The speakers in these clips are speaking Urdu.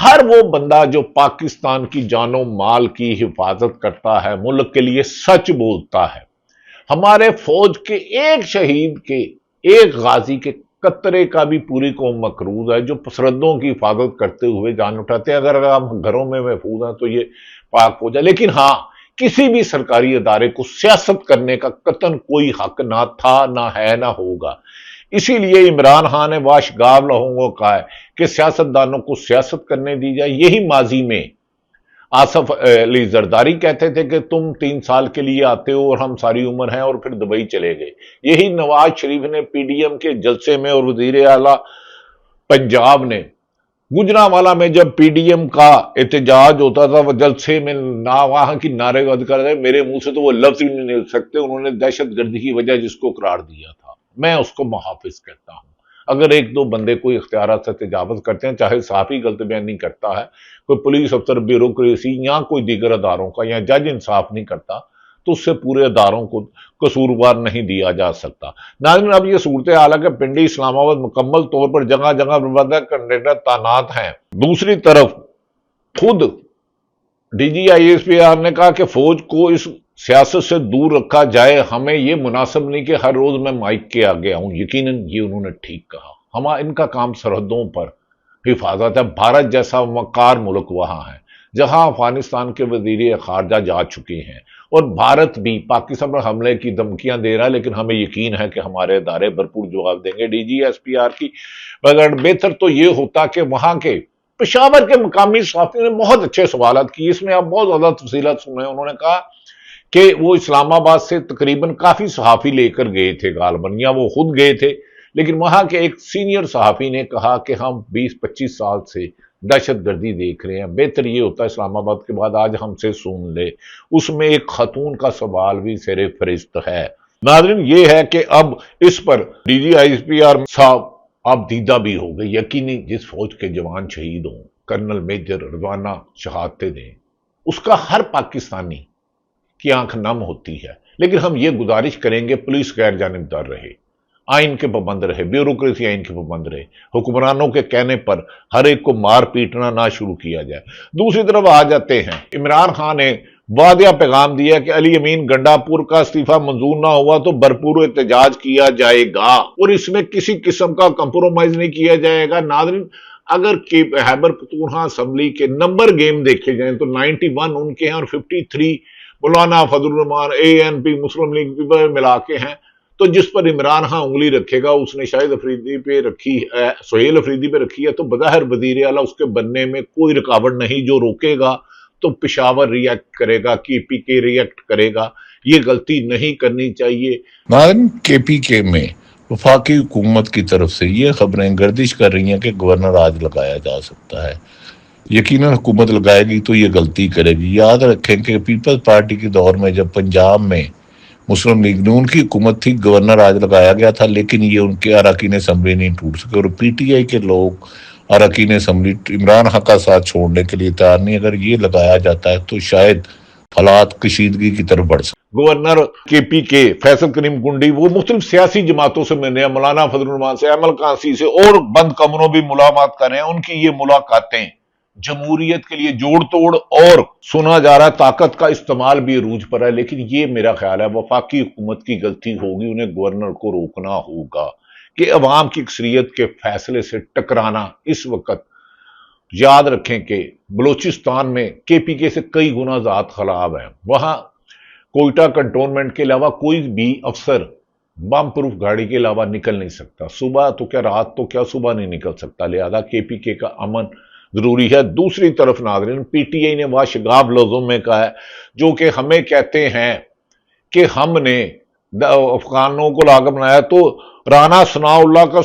ہر وہ بندہ جو پاکستان کی جان و مال کی حفاظت کرتا ہے، ملک کے لیے سچ بولتا ہے، ہمارے فوج کے ایک شہید کے، ایک غازی کے قطرے کا بھی پوری قوم مقروض ہے، جو سرحدوں کی حفاظت کرتے ہوئے جان اٹھاتے ہیں۔ اگر ہم گھروں میں محفوظ ہیں تو یہ پاک ہو جائے، لیکن ہاں، کسی بھی سرکاری ادارے کو سیاست کرنے کا قطعاً کوئی حق نہ تھا، نہ ہے، نہ ہوگا۔ اسی لیے عمران خان نے واشگاف لوگوں کو کہا ہے کہ سیاستدانوں کو سیاست کرنے دی جائے۔ یہی ماضی میں آصف علی زرداری کہتے تھے کہ تم 3 سال کے لیے آتے ہو اور ہم ساری عمر ہیں، اور پھر دبئی چلے گئے۔ یہی نواز شریف نے پی ڈی ایم کے جلسے میں اور وزیر اعلیٰ پنجاب نے گجرانوالہ میں جب پی ڈی ایم کا احتجاج ہوتا تھا، وہ جلسے میں وہاں کی نعرے بازی کر رہے، میرے منہ سے تو وہ لفظ بھی نہیں نکل سکتے، انہوں نے دہشت گردی کی وجہ جس کو قرار دیا تھا، میں اس کو محافظ کہتا ہوں۔ اگر ایک دو بندے کوئی اختیارات سے تجاوز کرتے ہیں، چاہے صحافی غلط بیانی کرتا ہے، کوئی پولیس افسر بیوروکریسی یا کوئی دیگر اداروں کا، یا جج انصاف نہیں کرتا، تو اس سے پورے اداروں کو قصوروار نہیں دیا جا سکتا۔ ناظرین، اب یہ صورتحال ہے کہ پنڈی اسلام آباد مکمل طور پر جگہ جگہ بربادہ کنٹینر تعینات ہیں۔ دوسری طرف خود D G I S P R نے کہا کہ فوج کو اس سیاست سے دور رکھا جائے، ہمیں یہ مناسب نہیں کہ ہر روز میں مائک کے آگے آؤں۔ یقیناً یہ انہوں نے ٹھیک کہا، ان کا کام سرحدوں پر حفاظت ہے۔ بھارت جیسا وقار ملک وہاں ہے، جہاں افغانستان کے وزیر خارجہ جا چکے ہیں، اور بھارت بھی پاکستان پر حملے کی دھمکیاں دے رہا ہے، لیکن ہمیں یقین ہے کہ ہمارے ادارے بھرپور جواب دیں گے۔ D G S P R کی بغیر بہتر تو یہ ہوتا کہ وہاں کے پشاور کے مقامی صحافیوں نے بہت اچھے سوالات کیے، اس میں آپ بہت زیادہ تفصیلات سنیں۔ انہوں نے کہا کہ وہ اسلام آباد سے تقریباً کافی صحافی لے کر گئے تھے غالباً، یا وہ خود گئے تھے، لیکن وہاں کے ایک سینئر صحافی نے کہا کہ ہم 20-25 سال سے دہشت گردی دیکھ رہے ہیں، بہتر یہ ہوتا ہے اسلام آباد کے بعد آج ہم سے سن لے۔ اس میں ایک خاتون کا سوال بھی زیر فہرست ہے۔ ناظرین، یہ ہے کہ اب اس پر D G I S P R صاحب آپ دیدہ بھی ہو گئے۔ یقینی جس فوج کے جوان شہید ہوں، کرنل میجر رضوانہ شہادتیں دیں، اس کا ہر پاکستانی کی آنکھ نم ہوتی ہے، لیکن ہم یہ گزارش کریں گے پولیس غیر جانبدار رہے، آئین کے پابند رہے، بیوروکریسی آئین کے پابند رہے، حکمرانوں کے کہنے پر ہر ایک کو مار پیٹنا نہ شروع کیا جائے۔ دوسری طرف آ جاتے ہیں، عمران خان نے واضح پیغام دیا کہ علی امین گنڈا پور کا استعفیٰ منظور نہ ہوا تو بھرپور احتجاج کیا جائے گا، اور اس میں کسی قسم کا کمپرومائز نہیں کیا جائے گا۔ ناظرین، اگر خیبر پختونخوا اسمبلی کے نمبر گیم دیکھے جائیں تو 91 ان کے ہیں اور 53 مولانا فضل الرحمان اے این پی مسلم لیگ پر ملا کے ہیں۔ تو جس پر عمران خان انگلی رکھے گا، اس نے شاہد افریدی پہ رکھی ہے، سہیل افریدی پہ رکھی ہے، تو بظاہر وزیر اعلیٰ اس کے بننے میں کوئی رکاوٹ نہیں۔ جو روکے گا تو پشاور ریئیکٹ کرے گا، کے پی کے ریئیکٹ کرے گا، یہ غلطی نہیں کرنی چاہیے۔ ناظرین، کے پی کے میں وفاقی حکومت کی طرف سے یہ خبریں گردش کر رہی ہیں کہ گورنر آج لگایا جا سکتا ہے۔ یقیناً حکومت لگائے گی تو یہ غلطی کرے گی۔ یاد رکھیں کہ پیپلز پارٹی کے دور میں جب پنجاب میں مسلم لیگ نون کی حکومت تھی، گورنر آج لگایا گیا تھا، لیکن یہ ان کے اراکین اسمبلی نہیں ٹوٹ سکے، اور پی ٹی آئی کے لوگ اراکین اسمبلی عمران خان کا ساتھ چھوڑنے کے لیے تیار نہیں۔ اگر یہ لگایا جاتا ہے تو شاید حالات کشیدگی کی طرف بڑھ سکتے۔ گورنر کے پی کے فیصل کریم گنڈی وہ مختلف سیاسی جماعتوں سے مل رہے ہیں، مولانا فضل الرحمان سے، احمد قانسی سے، اور بند کمروں بھی ملاقات کر رہے ہیں۔ ان کی یہ ملاقاتیں جمہوریت کے لیے جوڑ توڑ، اور سنا جا رہا ہے طاقت کا استعمال بھی عروج پر ہے، لیکن یہ میرا خیال ہے وفاقی حکومت کی غلطی ہوگی، انہیں گورنر کو روکنا ہوگا کہ عوام کی اکثریت کے فیصلے سے ٹکرانا۔ اس وقت یاد رکھیں کہ بلوچستان میں کے پی کے سے کئی گنا زیادہ خلاب ہیں، وہاں کوئٹہ کنٹونمنٹ کے علاوہ کوئی بھی افسر بم پروف گاڑی کے علاوہ نکل نہیں سکتا، صبح تو کیا رات تو کیا صبح نہیں نکل سکتا، لہذا کے پی کے کا امن ضروری ہے۔ دوسری طرف ناظرین، پی ٹی آئی نے واشگاف لفظوں میں کہا ہے، جو کہ ہمیں کہتے ہیں کہ ہم نے افغانوں کو لاغر بنایا، تو رانا ثناء اللہ کا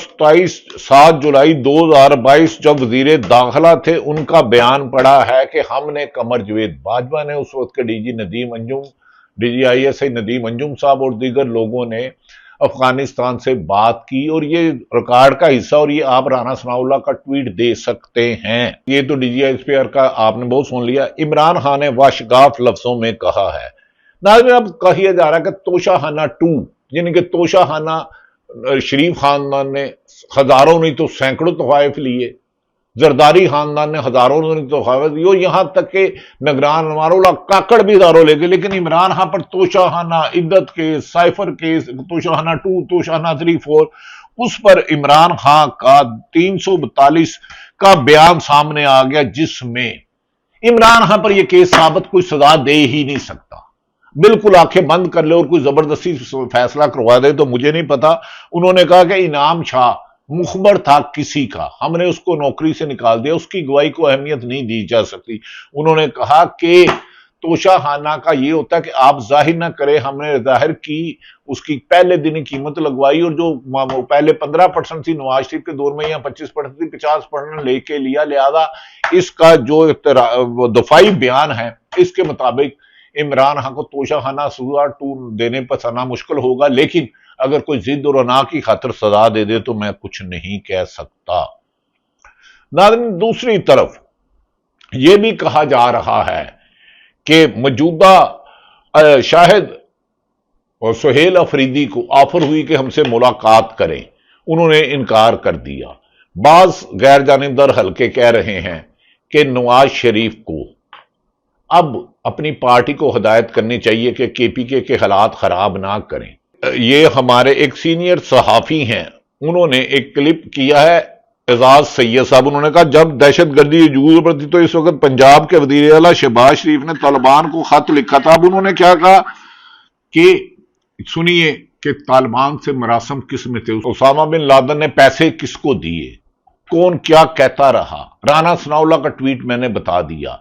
7 جولائی 2022 جب وزیر داخلہ تھے، ان کا بیان پڑا ہے کہ ہم نے قمر جوید باجوہ نے، اس وقت کے D G I S I Nadeem Anjum صاحب اور دیگر لوگوں نے افغانستان سے بات کی، اور یہ ریکارڈ کا حصہ، اور یہ آپ رانا ثناء اللہ کا ٹویٹ دے سکتے ہیں۔ یہ تو D G I S P R کا آپ نے بہت سن لیا۔ عمران خان نے واشگاف لفظوں میں کہا ہے، ناظرین اب کہا جا رہا ہے کہ توشہ خانہ 2، یعنی کہ توشہ خانہ شریف خاندان نے ہزاروں نہیں تو سینکڑوں تحائف لیے، زرداری خاندان نے ہزاروں تحفہ دیو، یہاں تک کہ نگران انواراللہ کاکڑ بھی ہزاروں لے گئے، لیکن عمران خان پر توشاہانہ عدت کیس، سائفر کیس، توشاہانہ 2، توشاہانہ 3، 4، اس پر عمران خان کا 342 کا بیان سامنے آ گیا، جس میں عمران خان پر یہ کیس ثابت کوئی سزا دے ہی نہیں سکتا، بالکل آنکھیں بند کر لے اور کوئی زبردستی فیصلہ کروا دے تو مجھے نہیں پتا۔ انہوں نے کہا کہ انعام شاہ مخبر تھا کسی کا، ہم نے اس کو نوکری سے نکال دیا، اس کی گواہی کو اہمیت نہیں دی جا سکتی۔ انہوں نے کہا کہ توشاہانہ کا یہ ہوتا ہے کہ آپ ظاہر نہ کریں، ہم نے ظاہر کی، اس کی پہلے دن ہی قیمت لگوائی، اور جو پہلے 15% تھی نواز شریف کے دور میں، یا 25% تھی، 50% لے کے لیا، لہذا اس کا جو دفاعی بیان ہے اس کے مطابق عمران خان کو توشاہانہ سزا 2 دینے پر سنا مشکل ہوگا، لیکن اگر کوئی ضد اور انا کی خاطر سزا دے دے تو میں کچھ نہیں کہہ سکتا۔ ناظرین، دوسری طرف یہ بھی کہا جا رہا ہے کہ موجودہ شاہد اور سہیل افریدی کو آفر ہوئی کہ ہم سے ملاقات کریں، انہوں نے انکار کر دیا۔ بعض غیر جانبدار حلقے کہہ رہے ہیں کہ نواز شریف کو اب اپنی پارٹی کو ہدایت کرنی چاہیے کہ کے پی کے حالات خراب نہ کریں۔ یہ ہمارے ایک سینئر صحافی ہیں، انہوں نے ایک کلپ کیا ہے، اعزاز سید صاحب، انہوں نے کہا جب دہشت گردی عروج پر تھی تو اس وقت پنجاب کے وزیر اعلیٰ شہباز شریف نے طالبان کو خط لکھا تھا۔ اب انہوں نے کیا کہا کہ سنیے کہ طالبان سے مراسم کس میں تھے، اسامہ بن لادن نے پیسے کس کو دیے، کون کیا کہتا رہا، رانا ثناءاللہ کا ٹویٹ میں نے بتا دیا۔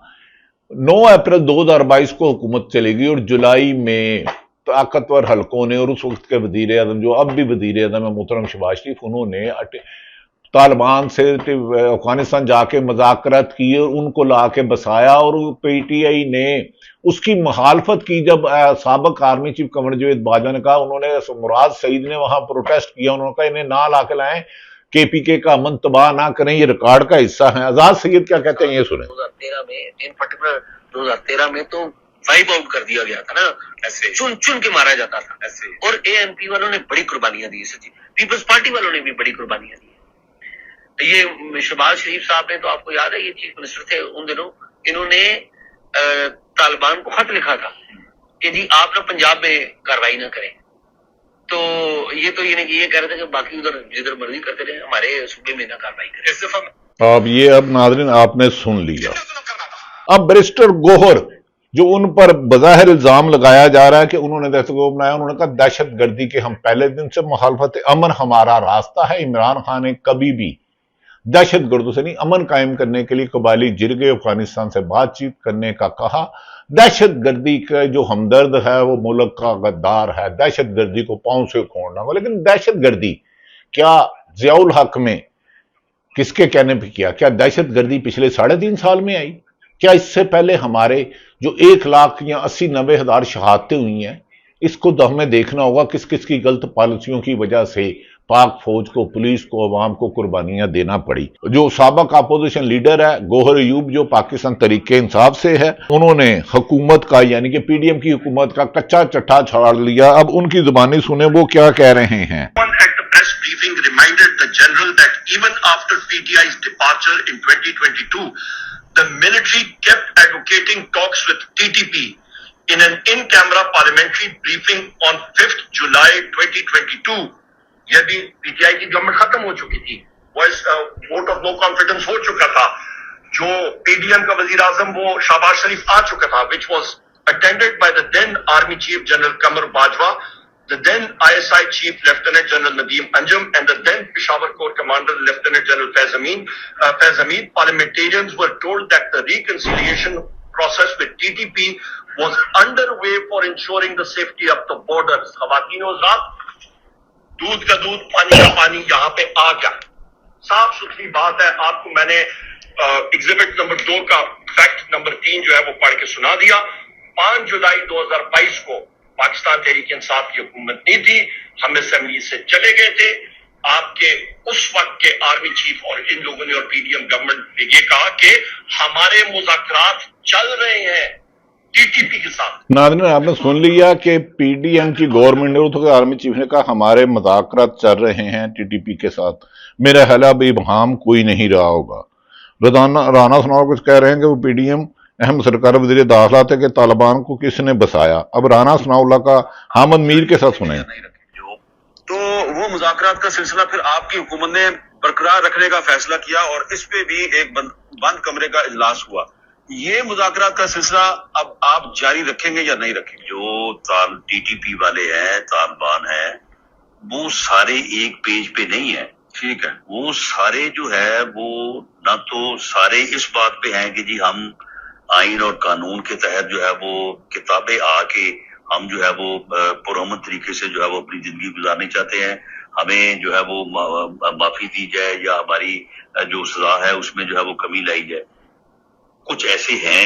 9 اپریل 2022 کو حکومت چلے گی، اور جولائی میں طاقتور حلقوں نے اور اس وقت کے وزیر اعظم جو اب بھی وزیر اعظم ہے محترم شہباز شریف، انہوں نے طالبان سے افغانستان جا کے مذاکرات کی اور ان کو لا کے بسایا، اور پی ٹی آئی نے اس کی مخالفت کی۔ جب سابق آرمی چیف قمر جاوید باجوہ نے کہا، انہوں نے مراد سعید نے وہاں پروٹیسٹ کیا، انہوں نے کہا انہیں نہ لا کے لائیں، کے پی کے کا امن تباہ نہ کریں، یہ ریکارڈ کا حصہ ہیں۔ اعزاز سید کیا کہتے ہیں یہ سنیں۔ 2013 میں ان پرٹیکولر 2013 میں تو وائپ آؤٹ کر دیا گیا تھا نا، ایسے چن چن کے مارا جاتا تھا ایسے، اور اے ایم پی والوں نے بڑی قربانیاں دی، سچی پیپلز پارٹی والوں نے بھی بڑی قربانیاں دی۔ یہ شہباز شریف صاحب نے تو آپ کو یاد ہے یہ چیف منسٹر تھے ان دنوں، انہوں نے طالبان کو خط لکھا تھا کہ جی آپ نا پنجاب میں کاروائی نہ کریں، تو یہ تو یہ کہہ رہے تھے کہ باقی ادھر جدھر مرضی کرتے رہے، ہمارے صوبے میں نہ کاروائی کریں۔ اب یہ ناظرین آپ نے سن لیا۔ اب بیرسٹر گوہر جو ان پر بظاہر الزام لگایا جا رہا ہے کہ انہوں نے دہشت گرد بنایا، انہوں نے کہا دہشت گردی کے ہم پہلے دن سے مخالفت، امن ہمارا راستہ ہے۔ عمران خان نے کبھی بھی دہشت گردوں سے نہیں، امن قائم کرنے کے لیے قبائلی جرگے افغانستان سے بات چیت کرنے کا کہا۔ دہشت گردی کا جو ہمدرد ہے وہ ملک کا غدار ہے، دہشت گردی کو پاؤں سے کھوڑنا ہوا۔ لیکن دہشت گردی کیا ضیاء الحق میں کس کے کہنے پہ کیا دہشت گردی پچھلے 3.5 سال میں آئی؟ کیا اس سے پہلے ہمارے جو 1 لاکھ یا 80-90 ہزار شہادتیں ہوئی ہیں، اس کو تو ہمیں دیکھنا ہوگا کس کس کی غلط پالیسیوں کی وجہ سے پاک فوج کو، پولیس کو، عوام کو قربانیاں دینا پڑی۔ جو سابق اپوزیشن لیڈر ہے گوہر ایوب، جو پاکستان تحریک انصاف سے ہے، انہوں نے حکومت کا یعنی کہ پی ڈی ایم کی حکومت کا کچا چٹھا چھاڑ لیا۔ اب ان کی زبانی سنیں وہ کیا کہہ رہے ہیں۔ Briefing reminded the general that even after PTI's departure in 2022, the military kept advocating talks with TTP. In an in-camera parliamentary briefing on 5th July 2022, یہ بھی پی ٹی آئی کی گورنمنٹ ختم ہو چکی تھی، ووٹ آف نو کانفیڈنس ہو چکا تھا، جو پی ڈی ایم کا وزیر اعظم وہ شہباز شریف آ چکا تھا، which was attended by the then Army Chief General Qamar Bajwa, the then ISI Chief Lieutenant General Nadeem Anjum, and the then Peshawar Corps Commander Lieutenant General Faiz Hamid. Parliamentarians were told that the reconciliation process with TTP was underway for ensuring the safety of the borders. خواتین و حضرات، دودھ کا دودھ پانی کا پانی یہاں پہ آ گیا، صاف ستھری بات ہے۔ آپ کو میں نے ایگزیبٹ نمبر 2 کا فیکٹ نمبر 3 جو ہے وہ پڑھ کے سنا دیا۔ 5 جولائی 2022 کو پاکستان تحریک انصاف کی حکومت نہیں تھی، ہم اسمبلی سے چلے گئے تھے۔ آپ کے اس وقت کے آرمی چیف اور ان لوگوں نے اور پی ڈی ایم گورنمنٹ نے یہ کہا کہ ہمارے مذاکرات چل رہے ہیں ٹی ٹی پی کے ساتھ۔ ناظرین آپ نے سن لیا کہ پی ڈی ایم کی گورنمنٹ نے، آرمی چیف نے کہا ہمارے مذاکرات چل رہے ہیں ٹی ٹی پی کے ساتھ۔ میرا خیال اب ابہام کوئی نہیں رہا ہوگا۔ رانا ثناء کچھ کہہ رہے ہیں کہ وہ پی ڈی ایم اہم سرکار وزیر داخلہ تھے کہ طالبان کو کس نے بسایا. اب رانا ثناء اللہ کا حامد میر کے ساتھ سنیں. تو وہ مذاکرات کا سلسلہ پھر آپ کی حکومت نے برقرار رکھنے کا فیصلہ کیا اور اس پہ بھی ایک بند کمرے کا اجلاس ہوا. یہ مذاکرات کا سلسلہ اب آپ جاری رکھیں گے یا نہیں رکھیں گے؟ جو ٹی ٹی پی والے ہیں، طالبان ہیں، وہ سارے ایک پیج پہ نہیں ہے. ٹھیک ہے. وہ سارے جو ہے وہ نہ تو سارے اس بات پہ ہیں کہ جی ہم آئین اور قانون کے تحت جو ہے وہ کتابیں آ کے ہم جو ہے وہ پرامن طریقے سے جو ہے وہ اپنی زندگی گزارنی چاہتے ہیں، ہمیں جو ہے وہ معافی دی جائے یا ہماری جو سزا ہے اس میں جو ہے وہ کمی لائی جائے. کچھ ایسے ہیں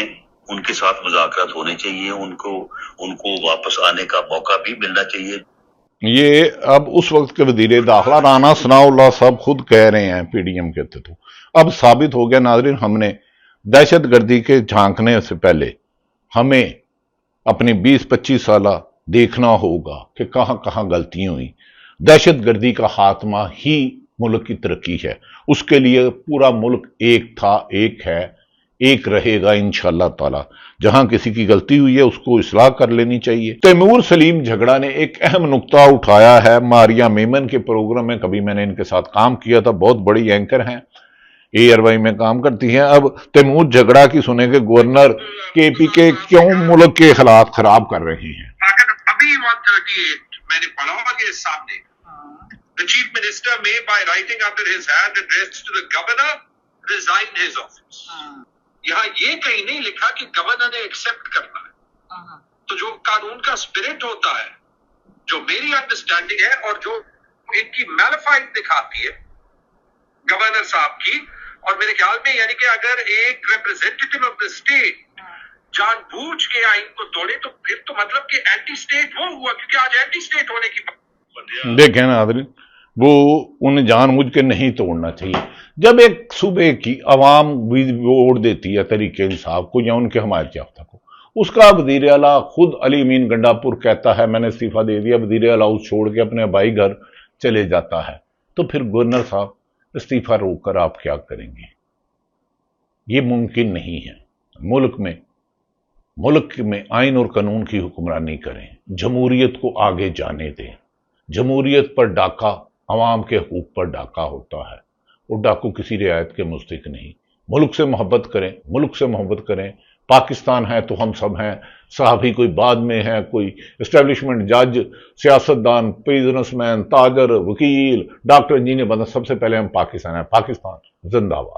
ان کے ساتھ مذاکرات ہونے چاہیے، ان کو واپس آنے کا موقع بھی ملنا چاہیے. یہ اب اس وقت کے وزیر داخلہ رانا ثناء اللہ صاحب خود کہہ رہے ہیں پی ڈی ایم کے تھے. تو اب ثابت ہو گیا ناظرین، ہم نے دہشت گردی کے جھانکنے سے پہلے ہمیں اپنی 20-25 سالہ دیکھنا ہوگا کہ کہاں کہاں غلطیاں ہوئی. دہشت گردی کا خاتمہ ہی ملک کی ترقی ہے. اس کے لیے پورا ملک ایک تھا، ایک ہے، ایک رہے گا انشاءاللہ تعالی. جہاں کسی کی غلطی ہوئی ہے اس کو اصلاح کر لینی چاہیے. تیمور سلیم جھگڑا نے ایک اہم نقطہ اٹھایا ہے. ماریا میمن کے پروگرام میں کبھی میں نے ان کے ساتھ کام کیا تھا، بہت بڑی اینکر ہیں، ARY میں کام کرتی ہیں. اب تیمور جھگڑا کی سنیں کہ گورنر کے پی کے کیوں ملک کے حالات خراب کر رہے ہیں. ابھی 138 میں نے پڑھا کہ سامنے the chief minister may by writing under his hand addressed to the governor resign his office. یہاں یہ کہیں نہیں لکھا کہ گورنر نے ایکسپٹ کرنا ہے. تو جو قانون کا اسپرٹ ہوتا ہے، جو میری انڈرسٹینڈنگ ہے اور جو ان کی میلیفائڈ دکھاتی ہے گورنر صاحب کی، اور میرے خیال میں یعنی کہ اگر ایک ریپرزینٹیٹو آف دا اسٹیٹ جان بوجھ کے آئین کو توڑے تو پھر تو مطلب کہ اینٹی اسٹیٹ وہ ہوا، کیونکہ آج اینٹی اسٹیٹ ہونے کی دیکھیں نا حضرت، وہ انہیں جان بوجھ کے نہیں توڑنا چاہیے. جب ایک صوبے کی عوام ووٹ دیتی ہے تحریک انصاف کو یا ان کے حمایت یافتہ کو، اس کا وزیر اعلیٰ خود علی امین گنڈا پور کہتا ہے میں نے استعفیٰ دے دیا، وزیر اعلیٰ اس چھوڑ کے اپنے آبائی گھر چلے جاتا ہے، تو پھر گورنر صاحب استعفیٰ روک کر آپ کیا کریں گے؟ یہ ممکن نہیں ہے. ملک میں آئین اور قانون کی حکمرانی کریں، جمہوریت کو آگے جانے دیں. جمہوریت پر ڈاکہ عوام کے حقوق پر ڈاکہ ہوتا ہے، وہ ڈاکو کسی رعایت کے مستحق نہیں. ملک سے محبت کریں. پاکستان ہے تو ہم سب ہیں. صحافی کوئی بعد میں ہے، کوئی اسٹیبلشمنٹ، جج، سیاستدان، بزنس مین، تاجر، وکیل، ڈاکٹر، انجینئر بندہ، سب سے پہلے ہم پاکستان ہیں. پاکستان زندہ باد.